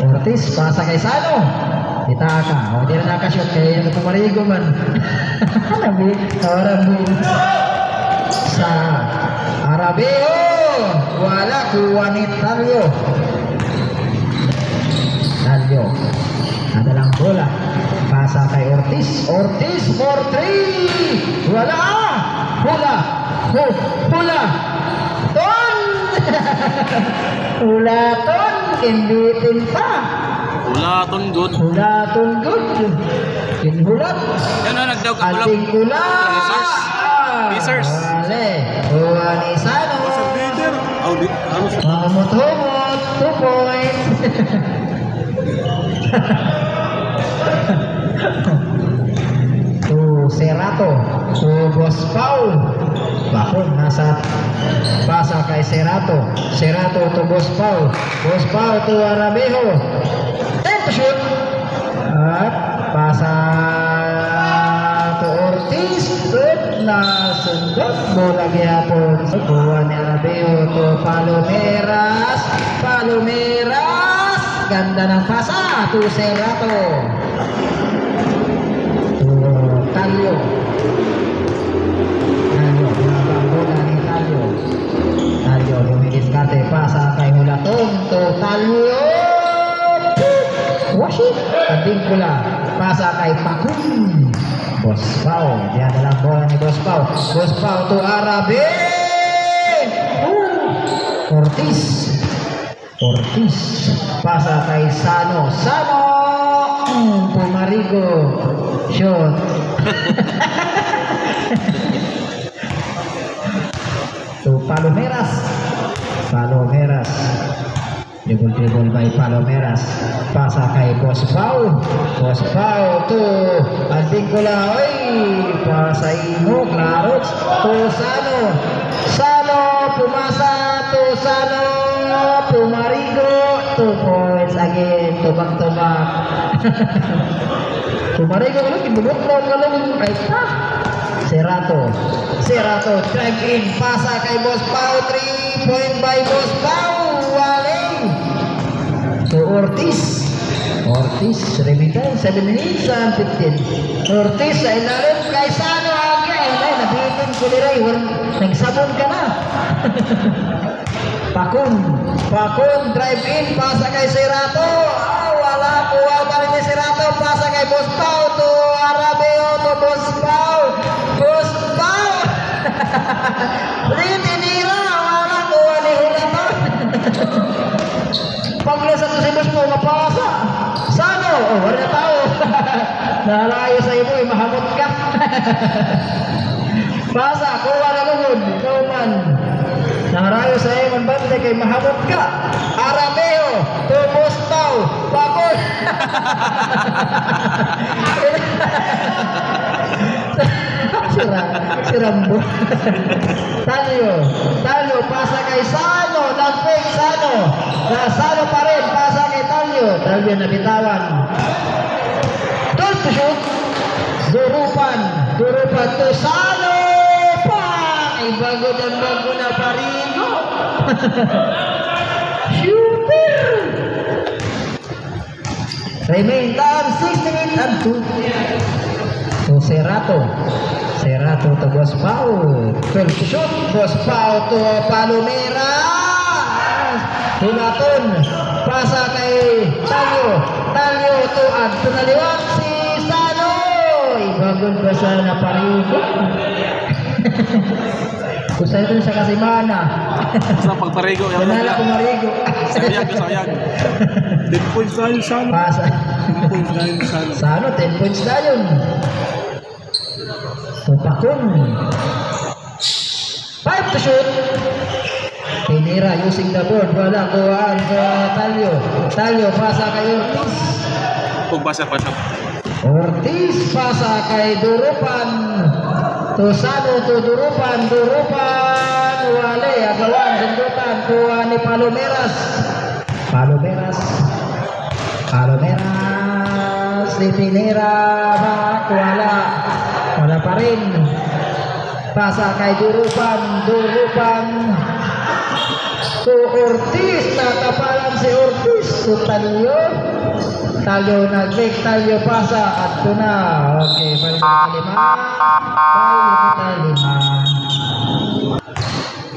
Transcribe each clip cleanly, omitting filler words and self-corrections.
Ortiz, pasa kay Sano. Itaka. O, di na nakashoot. Kaya yung pumarigo man. Nabi, Arabi. Sa Arabeo. Wala, kuha ni Talio. Talio. Adalang bola. Pasa kay Ortiz. Ortiz for 3. Wala. Bola. Bola. Ton. Ulaton. Kinbitin pa. Ulaton good. Ulaton good. Kinhulat. Yan na, nagdaw ka ulang. Ating ulat. Pacers. Wale. Kuha ni Sano. Mamut-humut. 2 points. To Serato. To Boss Paul. Bakon nasa pasa kay Serato. Serato to Boss Paul. Boss Paul to Arabejo. Time to shoot. At pasa to Ortiz. Nasundot. Bola gyapon. Kuha ni Arabejo to Palomeras. Palomeras. Ganda ng pasa to Serato. To Talio. Talio dumidiskarte pasa kay Hulatong to Talio. Wasit tabing pula pasa kay Pakun. Boss Pau, dia adalah bola ni Boss Pau. Boss Pau to Arabe. Ortiz. Ortiz pasa kay Sano. Sano Pumarigo. Shot. To Palomeras. Palomeras. Dribble by Palomeras. Pasa kay Boss Pau. Boss Pau to Adingkula. Oy, pasa ino klaro to Sano. Sano pumasa to Sano. Pumarigo. 2 points again. Tubak-tubak. Pumarigo kalau dibubuk kalau right pa. Serato drive in, pasa kay Boss Pau, 3 point by Boss Pau. Wale to Ortiz. Remitan 7 minutes and 15. Ortiz sa ilalim kay Sano. Ay, nabitin ko liray. Nagsabon ka na. Pakun drive in, pasa kay Serato. Wala, kuha pa rin ni Serato. Pasa kay Boss Pau to Arabeo to Boss Pau. Tinira, wala kuha ni Hulaton. Paglasa to si Boss Pau, mapasa. Sano? Wala na tao. Nalayo sa imo, mahamot ka. Pasa, kuha na lungod. Ikaw man. Narayo sa iyo, manbante kay mahamot ka. Arabeo, to Boss Pau, Pakun. Si Rambo. Talio, pasa kay Sano. Nagpig Sano. Sano pa rin, pasa kay Talio. Talio nabitawan. Don't to shoot. Durupan to Sano. Ay, bago na Parigo. Shooter. Remain time 6 minutes and 2. To Serato to Boss Pau. 12 to shoot. Boss Pau to Palomeras. Hulaton. Pasa kay Talio to Adtunaliwak si Sano. Ibagod ba sa Naparigo? Kusay ito siya kasi mana. Sa pagparigo. Kanala pumarigo. Sayang. 10 points na yun, Sano. Pasa. 10 points na yun, Sano. Sano, 10 points na yun. Pakun. 5 to shoot. Tinira using the board. Wala kuhaan sa Talio pasa kay Ortiz. Pagbasa. Ortiz pasa kay Durupan. To Sano to Durupan. Wale agawan sundutan. Kuha ni Palomeras. Tinira wala pa rin. Pasa kay Durupan to Ortiz. to Talyo. Talyo nag-break, Talyo pasa at tuna. Okay, balik kita 5. Balik kita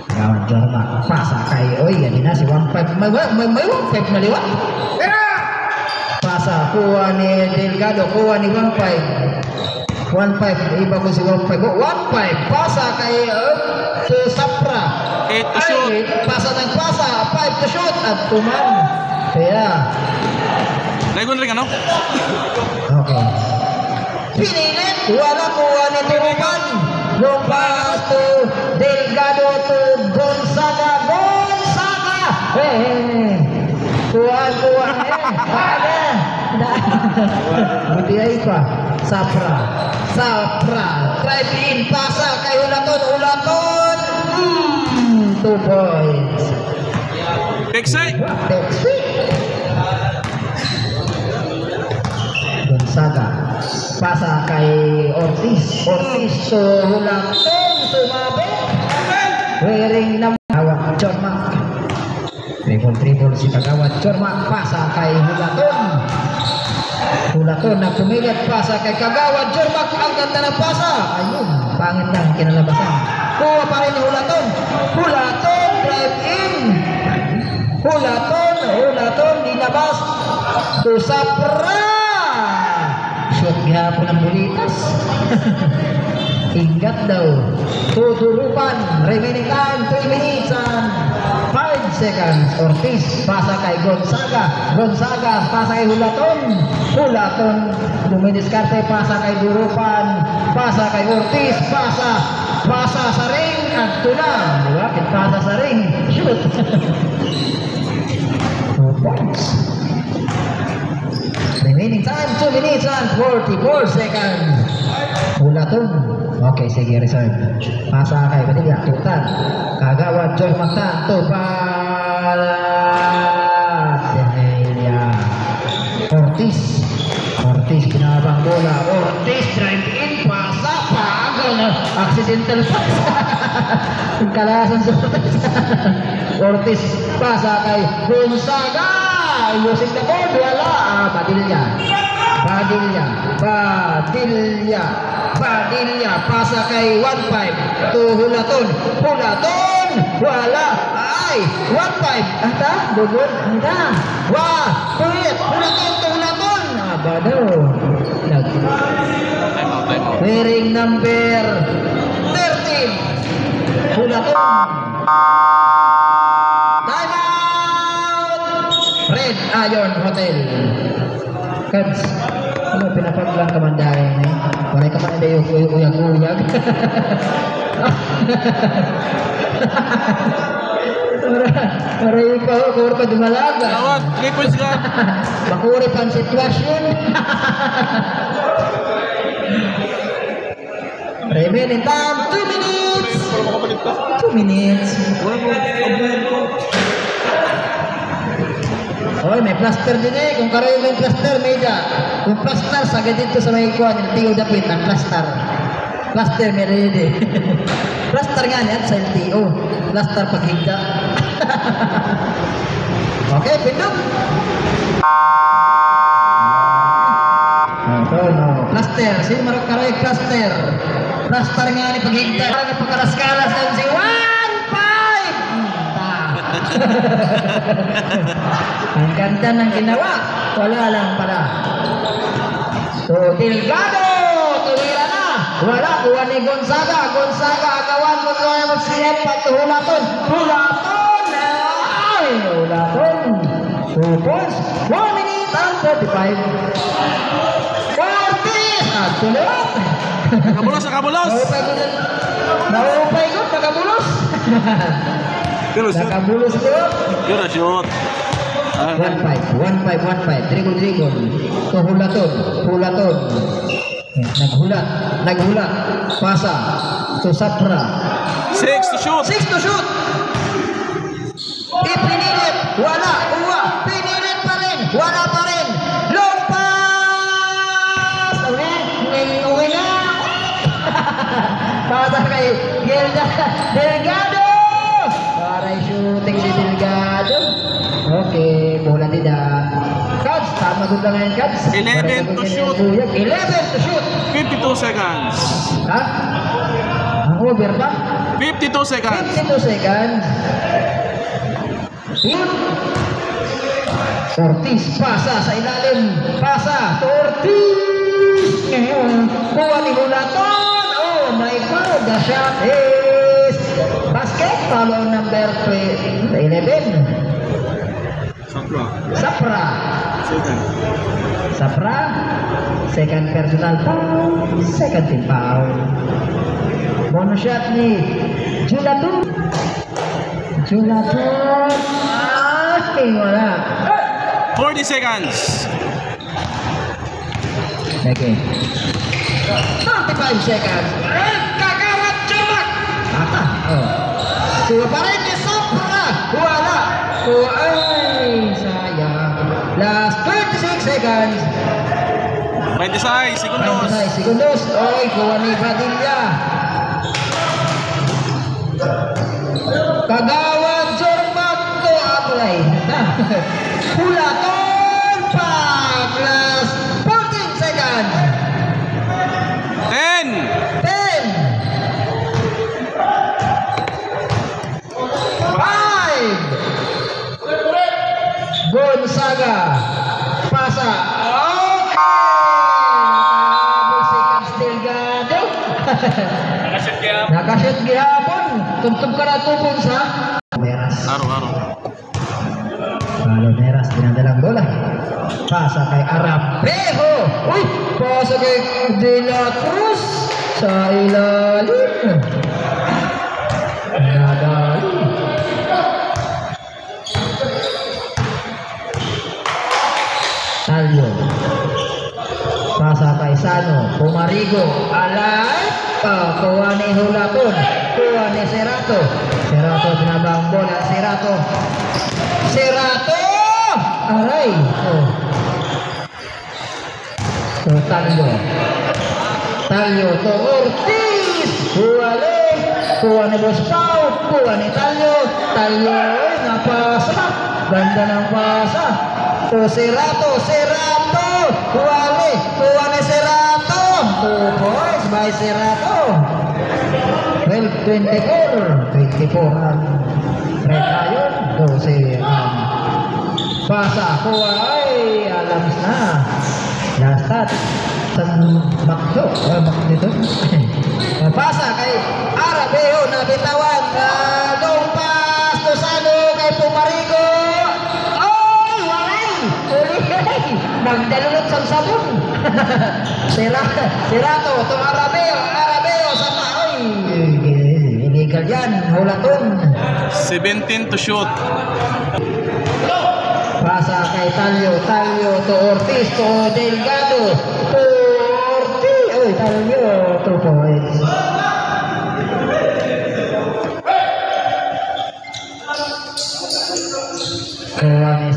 5. Gawan Jorma pasa kay oy yan na si 15 may 15 na liwat. Pasa kuha ni Delgado, kuha ni 15 iba ko si 15 pasa kay to Sapra 8 to shoot. pasa ng pasa 5 to shoot at tuman kaya Lagon rin ano? okay pinilit wala kuha ni Turuman lumpas to Delgado to Gonzaga kuha buti ay pa Sapra drive in pasa kay Ulaton 2 points Pexay. Gonzaga pasa kay Ortiz to Ulaton sumabi wearing ng hawak Jorma triple si Kagawad Jorma pasa kay Hulaton na pumilit pasa kay Kagawad Jorma ang ganda ng pasa ayun pangit lang kinalabasan kuha pa rin ni Hulaton drive in Hulaton dinabas to Sapra shoot gihapon ng bulitas ingat daw tuturupan remaining time 3 minutes and 5 seconds Ortiz pasa kay Gonzaga pasa kay Hulaton dumidiskarte pasa kay Durupan pasa kay Ortiz pasa sa ring at tuna diba pasa sa ring shoot 2 points remaining time 2 minutes and 44 seconds Hulaton okay sige reserve pasa kay Padilla tutan Kagawad Jorma to Ortiz pinabang bola Ortiz drive in pasa pagal na accidental pass kalasan sa Ortiz pasa kay Gonzaga using the ball wala Padilla pasa kay 15 to Hulaton wala ay 15 ata dugod anda kulit Hulaton to Hulaton abado wearing number 13 Hulaton time out Red Iron Hotel Cubs ano pinapaglang kamandahin eh maray ka pa na yung uyag maray ka kuro pa dumalaga Tawag, Clippers ka. makuri pa ang sitwasyon remaining time 2 minutes 2 minutes oy may plaster din eh kung karoon may plaster media kung plaster sagad dito sa may kuha LTO dapit ang plaster may rin eh plaster nga niyan sa LTO plaster paghigda okay pindok no plaster sino marok karoon plaster nga ni paghigda para pagkalas-kalas lang si 1-5 ang ganda ng ginawa wala lang pala so Delgado tumira na wala kuha ni Gonzaga agawan mo ko yung magsiyap at Hulaton ay Hulaton 2 points 1 minute and 45 40 at tulot Nakabulos naupay ko nakabulos ko Yun na shoot 1-5 dribble to Hulaton naghulat pasa to Sapra 6 to shoot ipinilit wala pinilit pa rin wala pa rin long pass uwi na pasa kay Delgado para shooting si Delgado Okay, bola tidak. Cubs, tama doon lang ngayon, Cubs. 11 to shoot. 11 to shoot. 52 seconds. Ha? Ang over ba? 52 seconds. 52 seconds. Shoot. Ortiz, pasa sa ilalim. Pasa to Ortiz. Ngayon, kuha ni Hulaton. Oh my God, the shot is basket. Follow number 11. Sapra. Sapra. Second personal foul. Second team foul. Bonus shot ni Julaton. Julaton. Wala. 40 seconds. Okay. 35 seconds. Kagawat jambak. Ata. Oh. Suwa pa rin ni Sapra. Wala. Ay, sayang. Last 26 seconds. 26 segundos. 26 segundos. Oy, kuha ni Padilla. Kagawad Jormak to apply. Hulaton pa. Last 14 seconds. 10. 10. 5. Gonzaga. Pasa. Nakashoot gihapon. Tuntub ka na tupon sa Meras. Aro. Meras dinadalang bola. Pasa kay Arapejo. Uy, pasa kay De La Cruz sa ilalim. Nadali. Talyo. Pasa kay Sano. Pumarigo. Alay. Kuha ni Hulaton. Kuha ni Serato. Serato binabang bola. Serato. Aray. Talyo to Ortiz. Huwali. Kuha ni Boss Pau. Kuha ni Talyo. Napasa. Ganda ng pasa. To Serato. Huwali. Kuha ni Serato. 2 points by Serato. 12-24 ang red iron. 12 ang pasa. Kuha ay alams na. Lastat. Makdo. Makdo. Pasa kay Arabejo na bitawan. Long pass to Sano kay Pumarigo. Nagdalulot sa sabon. Serato to Arabejo sa paoy. Illegal yan. Hulaton. 17 to shoot. Pasa kay Talyo to Ortiz to Delgado to Ortiz. Uy, Talyo 2 points. Kuha ni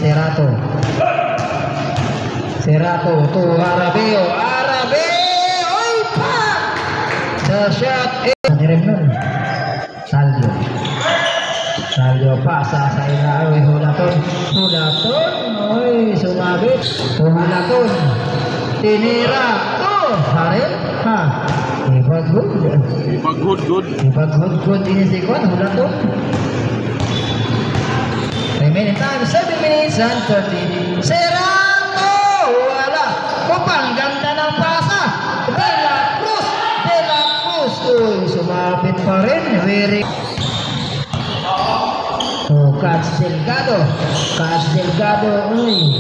Serato to Arabejo. Oy, pa! The shot is Niremnon. Talyo pasa sa ilalim. Hulaton. Oy, sumabit. Hulaton. Tinira. Haril. Ibaghud ini sikon. Hulaton. Remaining time 7 minutes and 30. Serato. Wala. Kupang ganda ng pasa. De La Cruz. Uy, sumabit pa rin. Very. Cats Delgado, uy.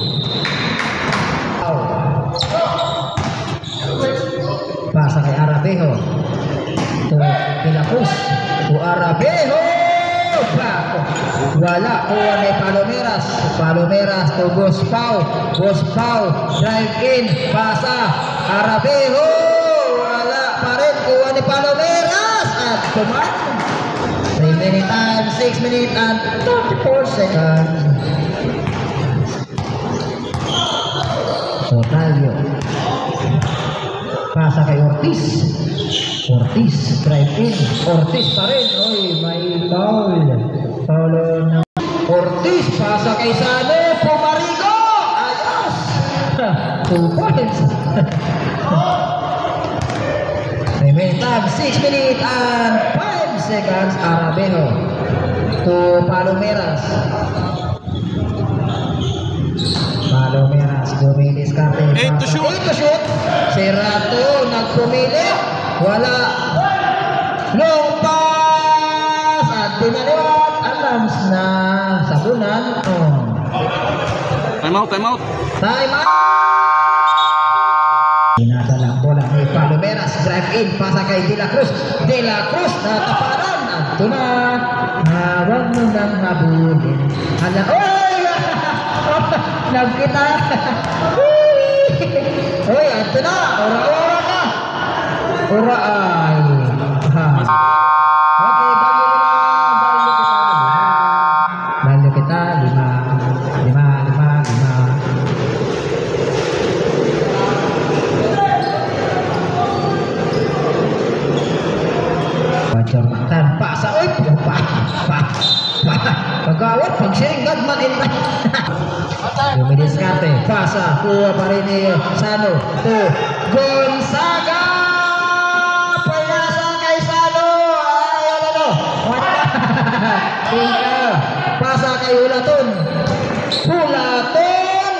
Pasa kay Arabejo. To De La Cruz. To Arabejo. Wala. Kuha ni Palomeras to Boss Pau. Drive in. Pasa. Arabejo. Wala pa rin. Kuha ni Palomeras. At kumain. Remaining time 6 minutes and 34 seconds. So Talyo. Pasa kay Ortiz. Drive in. Ortiz pa rin. Oy, may foul. Foul ng Ortiz. Pasa kay Sano, Pumarigo! Ayos! 2 points. Remaining time, 6 minutes and 5 seconds. Arabejo to Palomeras. Palomeras, dumidiskarte. 8 to shoot. 8 to shoot. Si Rato, nagpumili. Wala. Long pass. At pinaliwat. Alams na sabunan. Oh. Time out, time out. Time out. Dinadalang bola ni Palomeras. Drive in. Pasa kay De La Cruz. De La Cruz na taparan. At tuna. Huwag mo nang habulin. Hala. Oy! Nagkita. Uy, ito na. Ora-ora na. Ora ay. Ha. Okay, balo kita. 5. Wajar tanpa sa uy. Pagawat, pag-sharing, Godman in Dumidiskarte, pasa, kuha pa rin ni Sano, to Gonzaga! Pagasa kay Sano! Ay, Tingka, pasa kay Hulaton.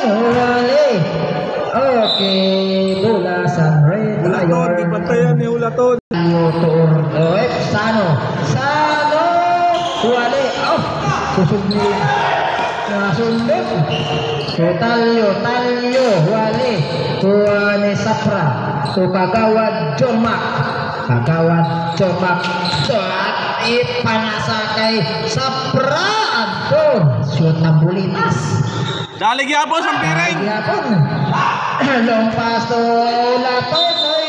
Huli. Okay, Bulasan Red Hulaton, di bantayan ni Hulaton. Sano, Huli, susundin. Nasundot. Talyo, Wali, kuha ni Sapra, to Kagawad Jormak. At ipanasa kay Sapra. Anton, shoot na bulitas. Dali gyapon sa piring. Gyapon. Long pass to Laton, ay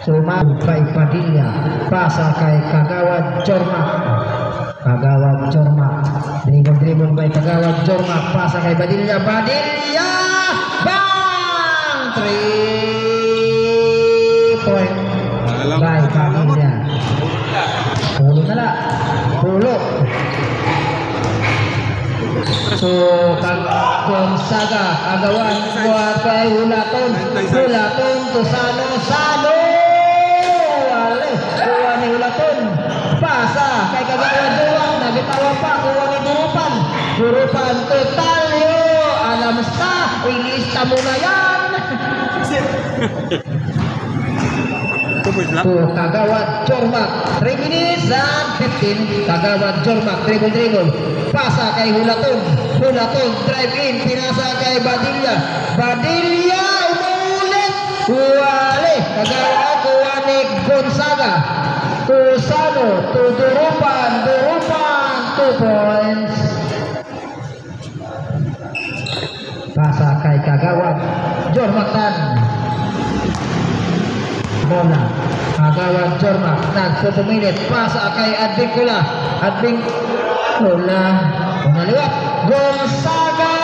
sumabit kay Padilla. Pasa kay Kagawad Jormak. Dribble by Kagawad Jormak. Pasa kay Padilla. Bang! 3 point by Padilla. Pulo. So, Gonzaga, Agawan, buat kay Hulaton to Sano. Wale, kuha ni Hulaton. Pasa kay Kagawad Duwang, nagitawa pa, kuha ni Durupan to Talyo. Alam sa, ilista mo na yan. To Kagawad Jormak, 3 minutes and 15. Kagawad Jormak, dribble. Pasa kay Hulaton, drive in, pinasa kay Badilla, umulit. Wale, Kagawad, kuha ni Gonzaga, to Sano, to Durupan, 2 points. Pasa kay Kagawad Jormakan. Bola Kagawad Jormak, nagpupumilit. Pasa kay Advincula, umaliwat. Gonzaga,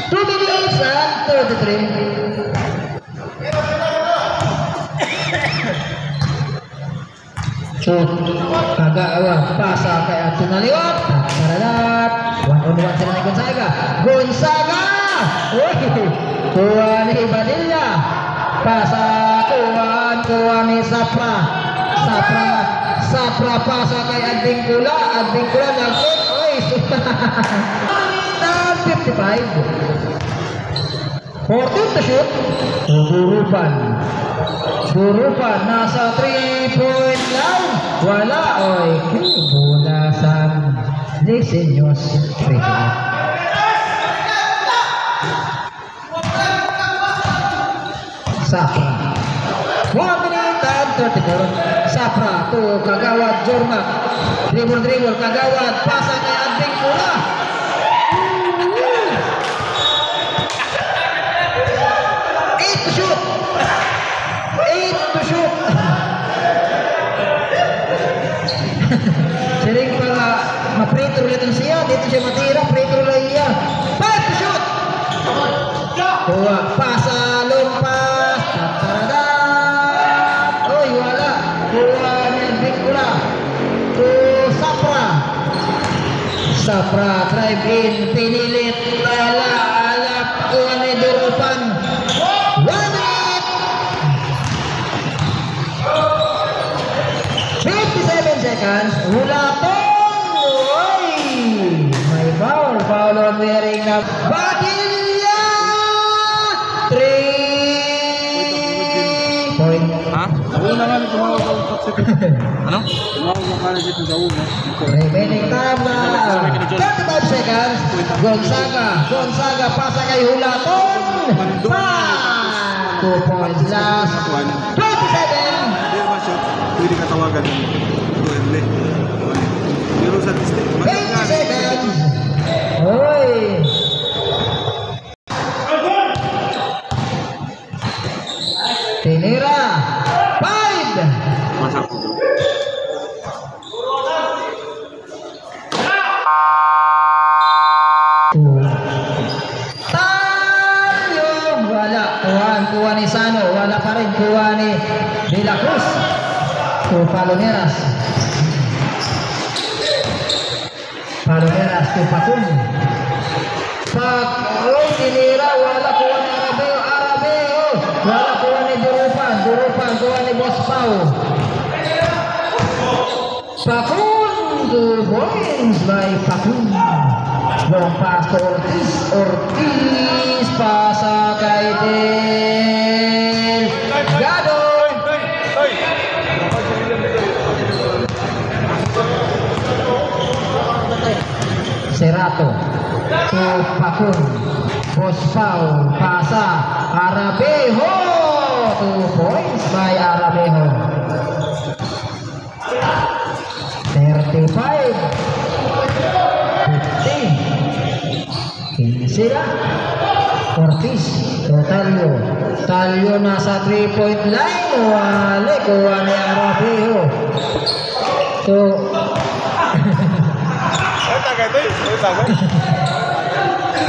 2 minutes and 33. Shoot, Kagawad, pasa kay Advincula, Karalat, 1-on-1 sila ni Gonzaga. Kuha ni Badilla. Pasa, kuha ni Sapra. Pasa kay Advincula nag-kick. Oy, 55. 14 to shoot. Durupan nasa 3-point lang. Wala, oy. Bulasan. Lisenyos. Sapra. 1 minute and 34. Sapra to Kagawad Jormak. Dribble, Kagawad. Pasa kay Advincula. 8 to shoot. Siring pa nga, ma-free-throw ulit siya. Dito siya matira, free-throw lang iya. 5 to shoot. Kuha, pasa, lumpas. Oy, wala. Kuha ni Advincula. Safra, drive in, pinilit, alap, kuha ni Durupan. 1 minute! 57 seconds, Hulaton! Uy! May foul on wearing na Badilla! 3 point. Ha? Una nga, tumawag ako sa ano? Tumawag ako ka dito sa una. Remaining time na 35 seconds. Gonzaga pasa kay Hulaton. 2 points last. 27. Hindi naman siya. Pwede ka tawagan ng Duemble. Pero sa district. 80 seconds. Oy. Tinira. 5. Masak ko. Kuha ni Sano, wala pa rin. Kuha ni De La Cruz. Palomeras. Palomeras to Pacun. Pag-oy, tinira, wala. Kuha ni Arabeo. Wala, kuha ni Durupan. Kuha ni Boss Pau. Pacun, 2 points by Pacun. Long pass to Ortiz pasa kay Delgado. Cerato to Pacun. Bospau pasa Arabejo. 2 points by Arabejo. 35 sila Ortiz to Talio nasa 3-point line. Wale, kuha ni Arabejo to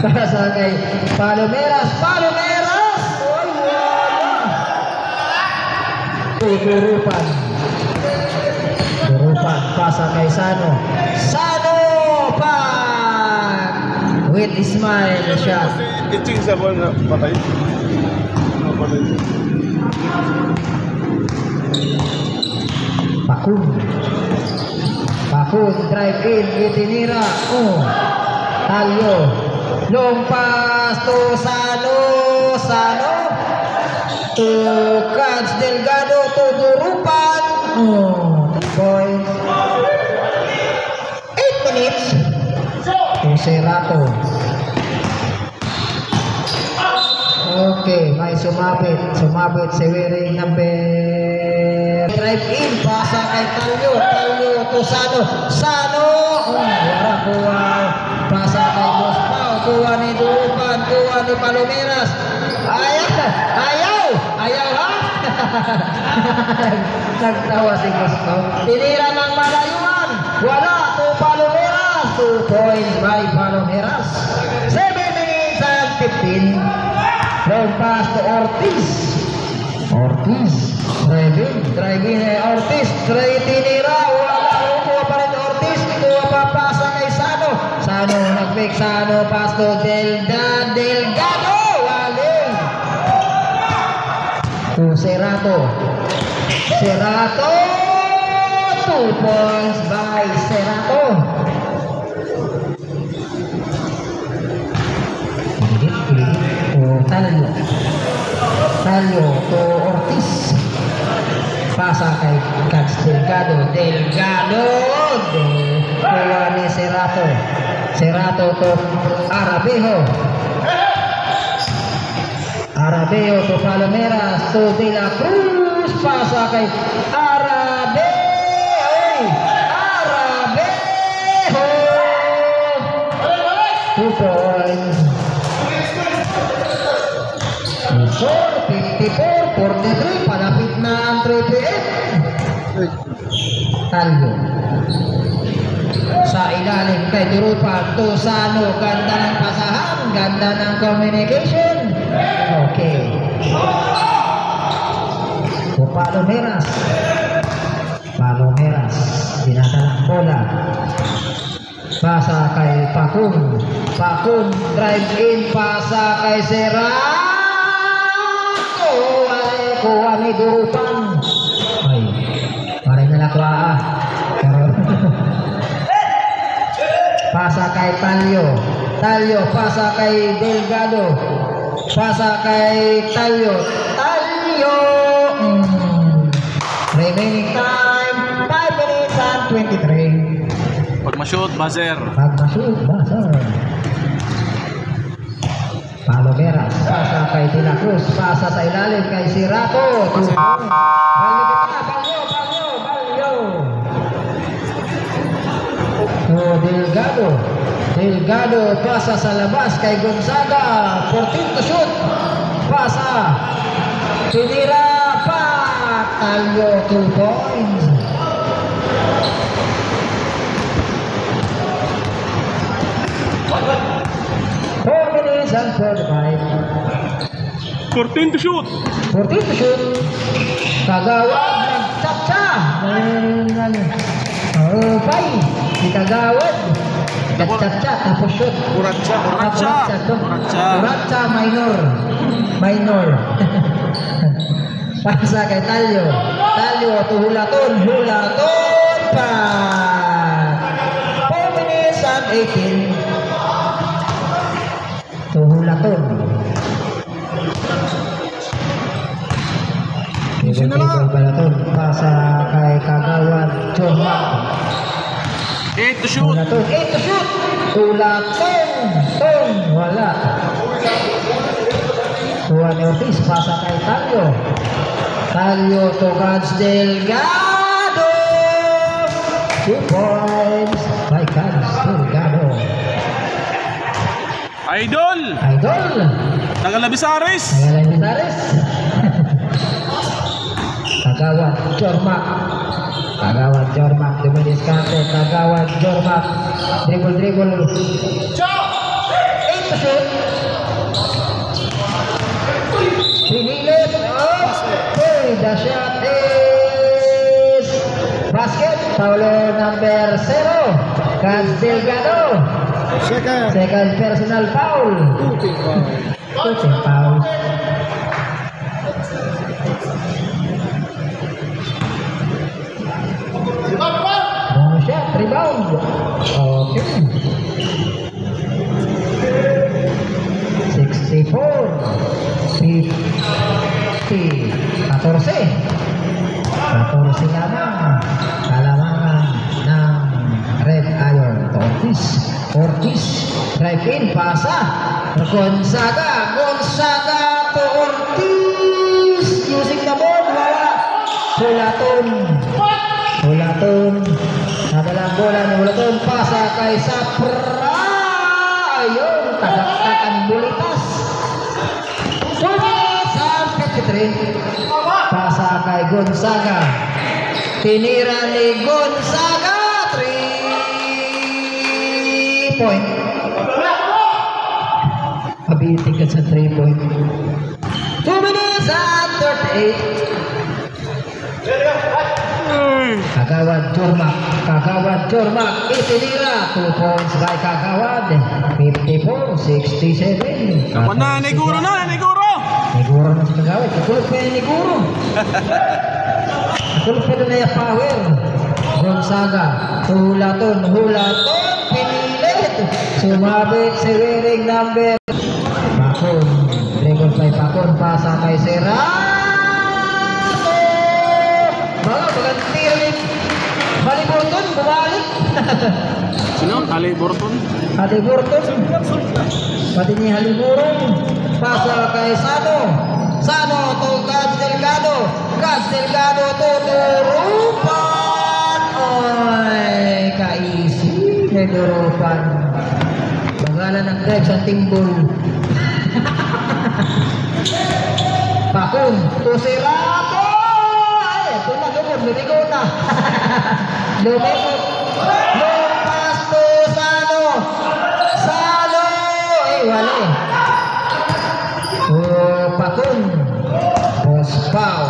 pasa kay Palomeras. Oy, wala. Durupan pasa kay Sano pa with Ismail shot. Kitching sa ball na patay. Pacun drive in, itinira. Talio. Long pass to Sano to Cans Delgado to Durupan. 8 minutes. Cerato. Okay, may sumabit si wearing number. Drive in, pasa kay Talio to Sano. Wala, kuha. Pasa kay Boss Pau, kuha ni Durupan, kuha ni Palomeras. Ayaw ha? Nagtawa si Boss Pau. Tinira ng malayuan. Wala, to Palomeras. 2 points by Palomeras. 7 minutes and 15. Long pass to Ortiz. Driving Ortiz. Tinira. Wala. Kuha pa rin Ortiz. Kuha pa pasa kay Sano. Nag-make Sano. Pass to Delgado. Waling. To Cerato. 2 points by Cerato. Talio to Ortiz. Pasa kay Cans Delgado. Kuha ni Cerato to Arabejo to Palomeras to De La Cruz. Pasa kay Arabejo. 2 points. 54-43, palapit na ang 3-8. Talio. Sa ilalim kay Durupan to Sano. Ganda ng pasahan, ganda ng communication. Okay. To Palomeras. Dinadalang bola. Pasa kay Pakun. Pakun drive in, pasa kay Serato. Ay, kuha ni Durupan. Ay, maray na nakuha ah. Pasa kay Talyo. Talyo, pasa kay Delgado. Pasa kay Talyo. Talyo. Remaining time 5 minutes and 23. Pag ma-shoot, buzzer. Pag ma-shoot, buzzer. Palo Veras, pasa kay De La Cruz, pasa sa ilalim kay Serato. Balyo kita, balyo. Delgado. Delgado, pasa sa labas kay Gonzaga. 14 to shoot. Pasa. Tinira pa. Talyo 2 points. And 45. 14 to shoot. 14 to shoot. Kagawad nagtapsa. Pay. Si Kagawad. Nagtapsa tapos shoot. Kuratsa minor. Pasa kay Talyo. Talyo hulaton pa. 4 minutes and 18. Tuhulaton. Balaton. Pasa kay Kagawad Jormak. 8 to shoot. 8 to shoot. Hulaton. Wala. Juan Ortiz. Pasa kay Talyo. Talyo to Gans Delgado. 2 points by Gans Delgado. Idol. Tagalabisares. Kagawad Jormak. Dumidiskarte. Kagawad Jormak. Dribble. 8 to shoot. Pinilit. Okay, the shot is basket. Paulo number 0. Gans Delgado. Second personal foul. Shooting foul. Bonus shot, rebound. Okay. 64. 50. 14 lamang. Kalamangan ng Red Iron. Ortiz. Drive in, pasa. Gonzaga to Ortiz. Using the ball, wala. Hulaton. Nadalang bola ni Hulaton. Pasa kay Sapra. Ayun, tagaktakan bulitas. 53. Pasa kay Gonzaga. Tinira ni Gonzaga. 3 point. Pabiting ka sa 3 point. 2 minutes and 38. Kagawad Jormak. Itinira. 2 points by Kagawad. 54-67. Neguro. Neguro na si Kagawad. Kakulog pa yung Neguro. Kakulog pa na yung power. Gonzaga. Hulaton. Pinilit. Sumabit si wearing number. Pakon. Dragon 5 Pakon. Pasa kay Serato. Maganti rin. Haliburton. Bumalik. Sino? Haliburton. Pati ni Haliburton. Pasa kay Sano to Gans Delgado to Durupan. Oy, kaisi ni Durupan. Bagalan ng drive sa timbol. Pakon to Serato. Ay, ito na lumikot na. Lumpas to Sano. Wala. Pakon. Boss Pau.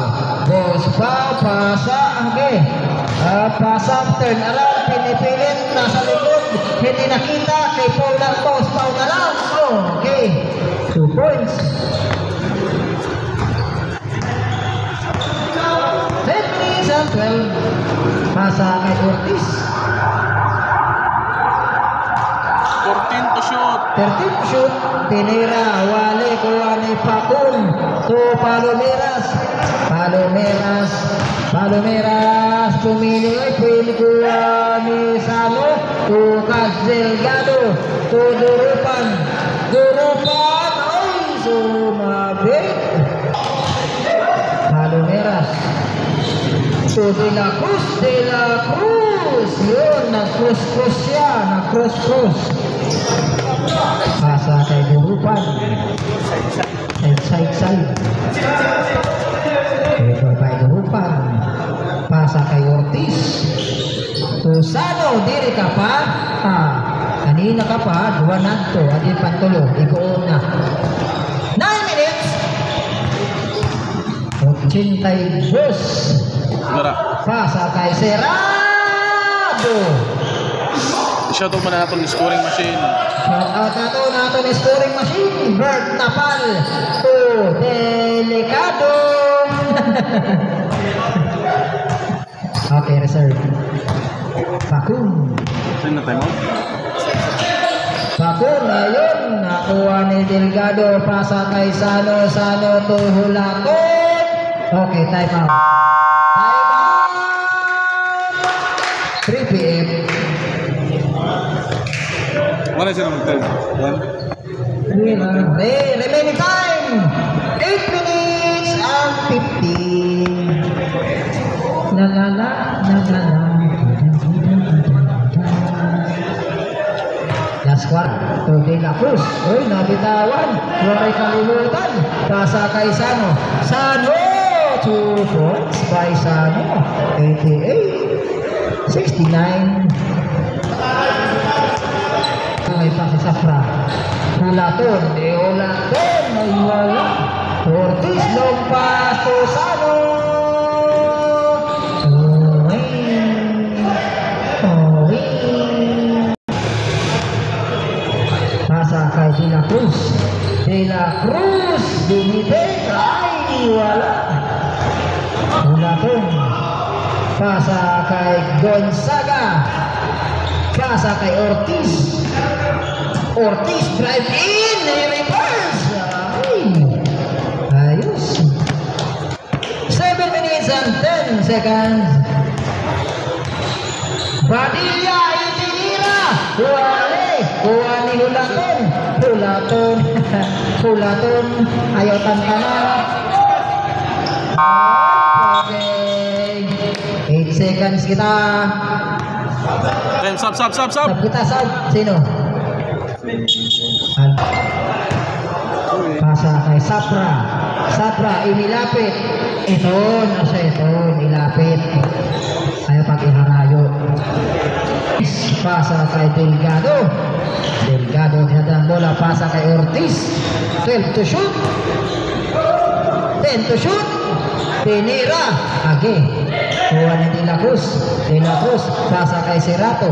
Pasa. Okay. Pasa turn around. Pinipilit. Nasa likod. hindi nakita kay Paul ng post. Paul na lang. Okay. 2 points. 10 minutes and 12. Pasa kay Ortiz. 14 to shoot. 13 to shoot. Pinira. Wale. Kuha ni Pakun. To Palomeras. Palomeras. Pumili. Pwede kuha ni Sano. To Cas Delgado. To Durupan. Ay, sumabit. Palomeras. To De La Cruz. Yun. Nag-cross siya. Nag-cross. Pasa kay Durupan. Side. Ito kay Durupan. Pasa kay Ortiz. Sano, diri ka pa? Kanina ka pa, 2 na to. Adi pantulo, iguon na. 9 minutes. 82. Gara. Pasa kay Serrado. Shout out muna natin scoring machine. Shout out nato ni scoring machine. Bert Napal. To Delicado. Okay, reserve. Pakun. Sino na time out? Pakun, ayun. Nakuha ni Delgado. Pasa kay Sano to Hulakon. Okay, time out. 3 p.m. Wala siya naman time. Remaining time 8 minutes and 15. La. Last one to De La Cruz. Uy, nabitawan. Huwag kalimutan. Pasa kay Sano 2 points by Sano. 88-69. May pa si Safra. Ulaton. Ay wala. Ortiz, long pass to Sano. Pasa kay De La Cruz. Dumibig. Ay wala. Ulaton. Pasa kay Gonzaga. Pasa kay Ortiz drive in, reverse. Ayos. 7 minutes and 10 seconds. Padilla itinira. Kuha ni Hulaton. Ayaw tantanan. Okay. 8 seconds kita. Time, stop. Sab kita, sab. Sino? Pasa kay Safra inilapit. Ito, nilapit. Ayaw pag iharayo. Pasa kay Delgado, tinadang bola. Pasa kay Ortiz. 12 to shoot. 10 to shoot. Pinira. Age. Kuha ni De La Cruz. Pasa kay Serrato.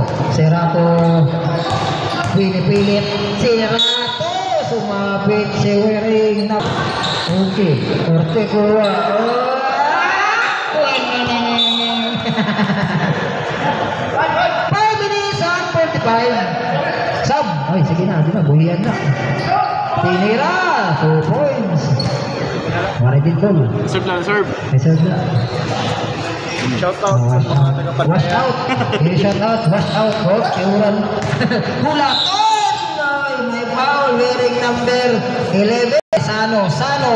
Pinipilit. Serrato. Sumabit si Wering na. Okay. Orte kuha. 5 minutes and 45. Sab. Ay, sige na. Buhiyan na. Tinira. 2 points. Maridin ball. Serve. Reserve na. Shout out sa mga Wash out. Wash out. Iuran. Hulaton. Ay, may foul. Wearing number 11. Sano. Sano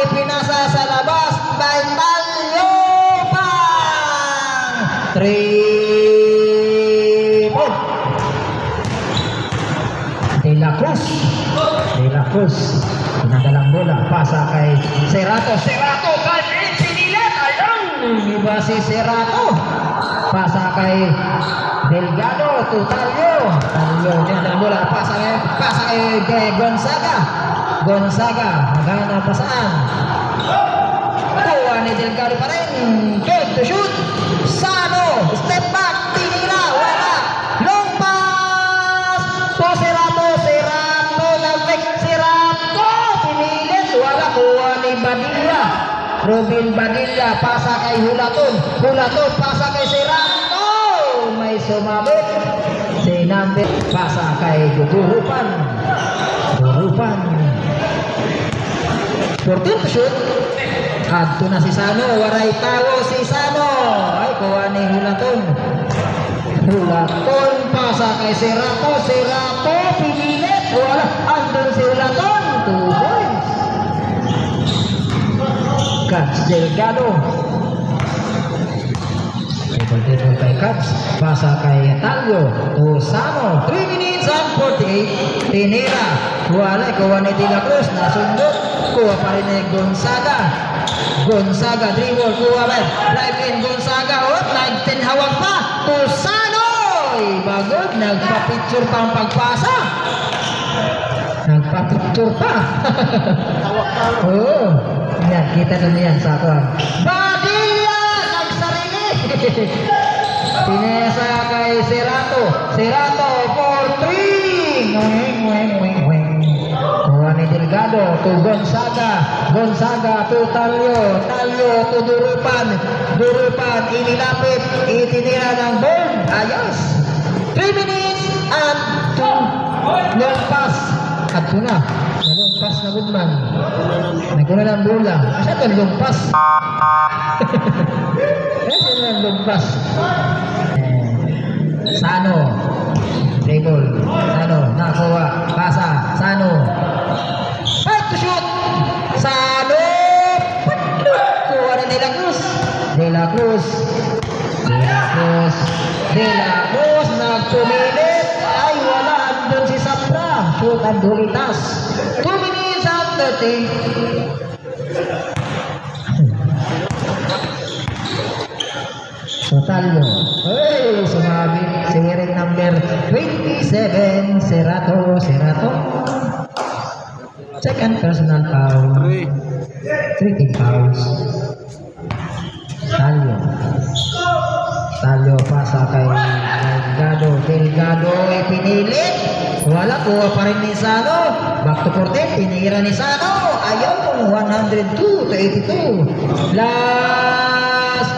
ipinasa sa labas. By Talyopang. 3 point. De La Cruz. Pinadalang bola. Pasa kay Serrato. Kay Pinilet. Ayun. Iba si Serrato. Pasa kay Delgado. Talyo. Pinadalang bola. Pasa kay Gonzaga. Magana pasaan. Kuha ni Delgado pa rin. 12 to shoot. Sano. Step back. Tinira. Wala. Robin Badilla, pasa kay Hulaton. Hulaton, pasa kay Serrano. May sumabit. Si Nambe, pasa kay Durupan. Durupan. 14 to shoot. Adto na si Sano. Waray tawo si Sano. Ay, kuha ni Hulaton. Hulaton, pasa kay Serrato. Serrato, pinilit. Wala, andun si Hulaton. 2 points. Cubs Delgado. Table kay Cubs. Pasa kay Talio. Usano. 3 minutes and 48. Tinira. Wala. Kuha ni De La Cruz. Nasundot. Kuha pa rin ni Gonzaga. Gonzaga dribble. Kuha ba? Drive in Gonzaga. Oh, 9-10 hawak pa. Usano. Bagod. Nagpa-picture pa ang pagpasa. Nagpa-picture pa. Oo. Yan, kita na niyan sa ako. Badilla! Nagsarili! Pinesa kay Serrato. Serrato for 3! Wing. Kuha ni Delgado to Gonzaga. Gonzaga to Talio. Talio to Durupan. Durupan, inilapit. Itinira ng board. Ayos! 3 minutes and 2 long pass. At ito na. Nalumpas na Goodman. Nagkuna ng bola. Asa ito lumpas? Asa ito lumpas? Sano. Dribble. Sano. Nakuha. Pasa. Sano. Fight to shoot. Sano. Kuha na De La Cruz. De La Cruz. De La Cruz. De La Cruz. Nagpumilit. Ay, wala. Andun si Sapra. Shoot and dulitas. 2 minutes and 30. Sotalio. Hey, sumabi. Siring number 27. Serrato. Serrato. Second personal foul. 3 team fouls. Talio. Talio pasa kay Delgado. Delgado ay pinilit. Wala, kuha pa rin ni Sano. Back to 14, tinira ni Sano. Ayaw, 102 to 82. Last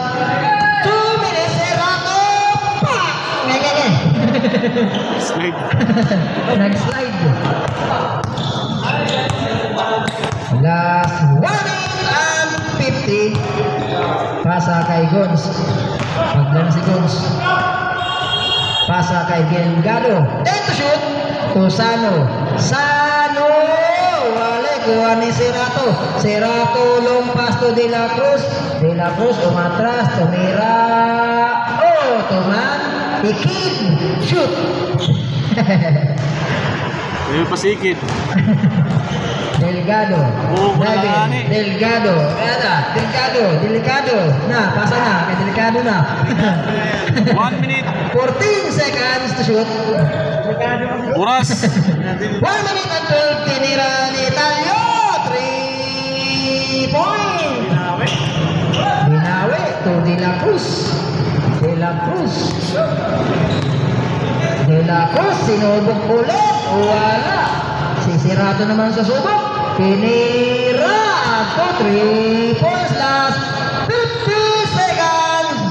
2 minutes, Serrato. Pak! Ngayon. Slide. Nag-slide. Last 1 minute and 50. Pasa kay Gons. Paglan si Gons. Pasa kay Delgado. Take to shoot. Sano. Sano. Wala. Kuha ni Serrato. Serrato lumpas to De La Cruz. De La Cruz umatras. Tumira. Oh, tuman. Ikid. Shoot. Ayaw pasikid. Delgado. Oo, wala ni. Delgado. Ada. Delgado. Delikado. Na, pasa na. Kay Delikado na. 1 minute. 14 seconds to shoot. Oras. 1 minute and 12. Tinira ni Talio. 3 point. Binawi to De La Cruz. De La Cruz. De La Cruz. Sinubok ulit. Wala. Si Serrato naman sa subok. Pinira ako 3 points last 50 seconds.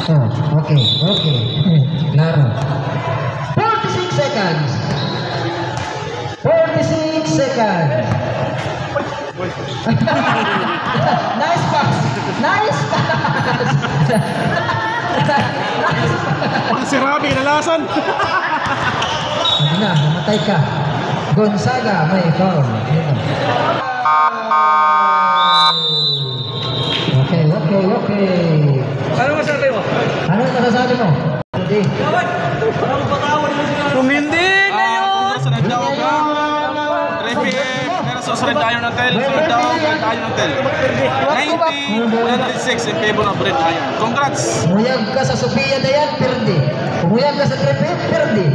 Oh, okay. Laro. 46 seconds. 46 seconds. Nice pass. Si Rabi, nalasan. Ano na, namatay ka. Gonzaga, may foul. Okay. Ano masasabi mo? Ano masasabi mo? Hindi. Kung hindi ngayon. Kung sunod daw ka. 3 PM. Pero susunod tayo ng tel. Susunod daw tayo ng tel. 90-96 in favor of Red Lion. Congrats! Umuyag ka sa Sophia Dayan, perde. Umuyag ka sa Trepe, perde.